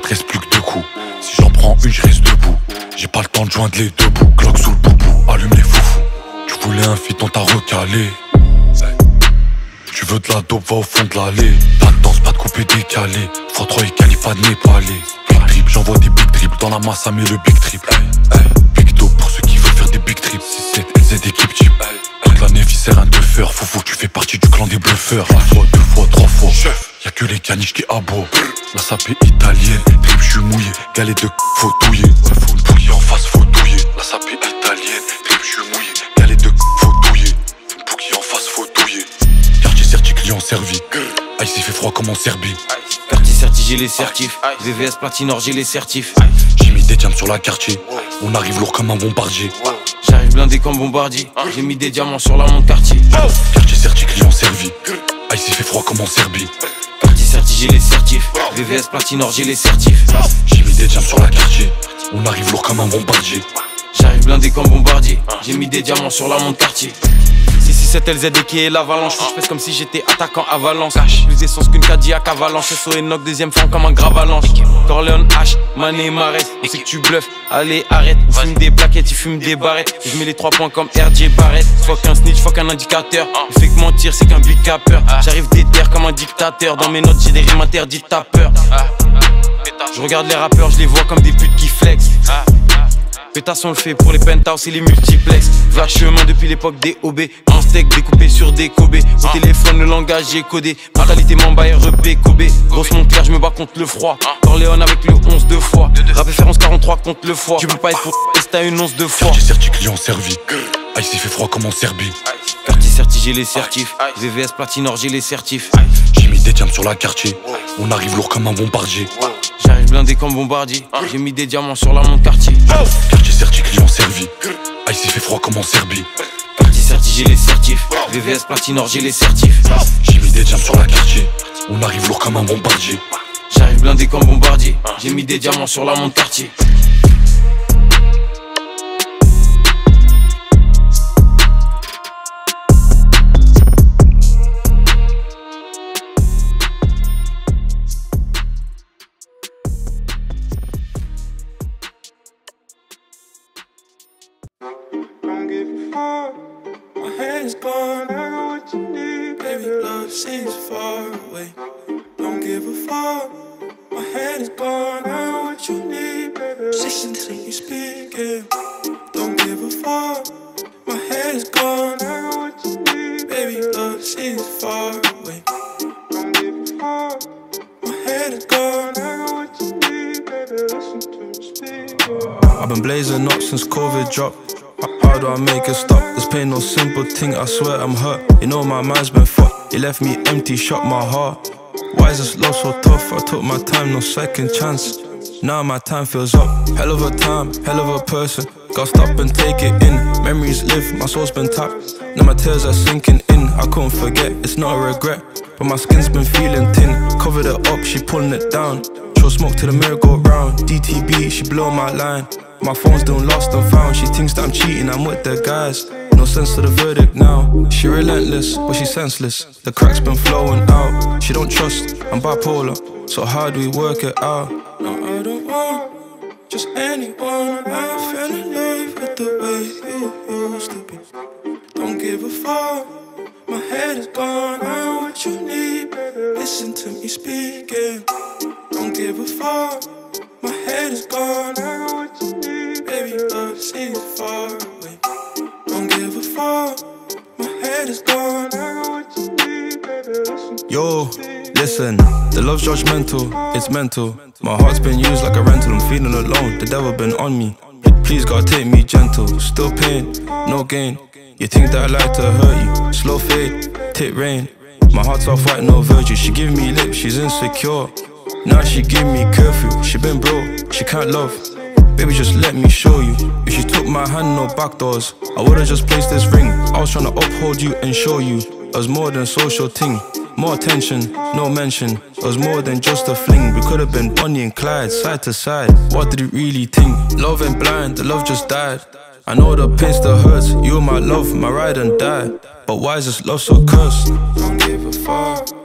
te reste plus que 2 coups. Si j'en prends une, je reste debout. J'ai pas le temps de joindre les 2 bouts. Glock sous le boubou, allume les foufous. Tu voulais un feat, on t'a recalé. Tu veux de la dope, va au fond de l'allée. Pas de danse, pas de coupé décalé. x3 et Khalifa de Népalais. Big trip, j'envoie des big trips. Dans la masse, ça met le big trip. Big dope pour ceux qui veulent faire des big trips. 6-7, LZ équipe type. Toute l'année, viscère un teufeur. Foufou, tu fais partie du clan des bluffeurs. 1 fois, 2 fois, 3 fois. Y'a que les caniches qui aboient. La sapée italienne. Trip, j'suis mouillé. Galette de faut douiller. Faut le bouillir en face, faut douiller. La sapée italienne. Trip, j'suis mouillé. Galette de faut douiller. Bouquille en face, faut douiller. Quartier certi, client servi. Ice, il fait froid comme en Serbie. Quartier certi, j'ai les certifs. VVS Platinor, j'ai les certifs. J'ai mis des diamants sur la quartier. On arrive lourd comme un bombardier. J'arrive blindé comme bombardier. J'ai mis des diamants sur la montre quartier. Quartier certi, client servi. Ice, il fait froid comme en Serbie. Quartier certi, j'ai les certifs. VVS Platinor, j'ai les certifs. J'ai mis des diamants sur la quartier. On arrive lourd comme un bombardier. J'arrive blindé comme bombardier. J'ai mis des diamants sur la montre quartier. 667 LZ qui est l'avalanche. Je fais comme si j'étais attaquant à Valence. Plus d'essence qu'une Cadillac avalanche. SO et knock, deuxième forme comme un gravalanche. Corleone H, Mané Marais. On sait que tu bluffes, allez arrête. On fume des plaquettes, il fume des barrettes. Je mets les 3 points comme RJ Barrett. Fuck un snitch, fuck un indicateur. Il fait que mentir, c'est qu'un big capper. J'arrive déter comme un dictateur. Dans mes notes, j'ai des rimes interdites, t'as peur. Je regarde les rappeurs, je les vois comme des putes qui flex. Pétasse on le fait pour les penthouse et les multiplex. Vague chemin depuis l'époque des OB. Un steak découpé sur des Kobe. Au téléphone le langage est codé. Mentalité Mamba REP Kobe. Grosse Montclair je me bats contre le froid. Corleone avec le 11 2 fois. Rappé faire 11-43 contre le foie. Tu peux pas être pour si t'as une once de foi. Quartier certi, client servi. Ice, il fait froid comme en Serbie. Quartier certi j'ai les certifs. VVS Platinor j'ai les certifs. J'ai mis des diamants sur la quartier. On arrive lourd comme un bombardier. J'arrive blindé comme bombardier. J'ai mis des diamants sur la montre quartier. Quartier certi, client servi. Ice, il fait froid comme en Serbie. Quartier certi j'ai les certifs. VVS Platinor j'ai les certifs. J'ai mis des diamants sur la quartier. On arrive lourd comme un bombardier. J'arrive blindé comme bombardier. J'ai mis des diamants sur la montre quartier. My head is gone, I got what you need. Baby, love seems far away. Don't give a fuck. My head is gone, I got what you need. Baby, listen to me speaking. Don't give a fuck. My head is gone, I got what you need. Baby, love seems far away. Don't give a fuck. My head is gone, I got what you need. Baby, listen to me speaking. I've been blazing up since COVID dropped. How do I make it stop? This pain no simple thing, I swear I'm hurt. You know my mind's been fucked. He left me empty, shot my heart. Why is this love so tough? I took my time, no second chance. Now my time feels up. Hell of a time, hell of a person. Gotta stop and take it in. Memories live, my soul's been tapped. Now my tears are sinking in. I couldn't forget, it's not a regret. But my skin's been feeling thin. Covered it up, she pulling it down. Throw smoke till the mirror go round. DTB, she blow my line. My phone's doing lost and found. She thinks that I'm cheating, I'm with the guys. No sense to the verdict now. She relentless, but she senseless. The crack's been flowing out. She don't trust, I'm bipolar. So how do we work it out? No, I don't want just anyone. I fell in love with the way you used to be. Don't give a fuck. My head is gone, I know what you need. Listen to me speaking. Don't give a fuck. My head is gone, I know what you need. Baby, love seems far away. Don't give a fuck. My head is gone, I know what you need. Baby, listen to Yo, listen, the love's judgmental, it's mental. My heart's been used like a rental, I'm feeling alone. The devil been on me. Please God, take me gentle. Still pain, no gain. You think that I like to hurt you? Slow fade, take rain. My heart's off white, no virtue. She give me lips, she's insecure. Now she give me curfew. She been broke, she can't love. Baby, just let me show you. If she took my hand, no back doors. I would've just placed this ring. I was trying to uphold you and show you. It was more than social thing. More attention, no mention. It was more than just a fling. We could've been Bonnie and Clyde, side to side. What did you really think? Love ain't blind, the love just died. I know the pain still hurts. You were my love, my ride and die. But why is this love so cursed? Don't give a fuck.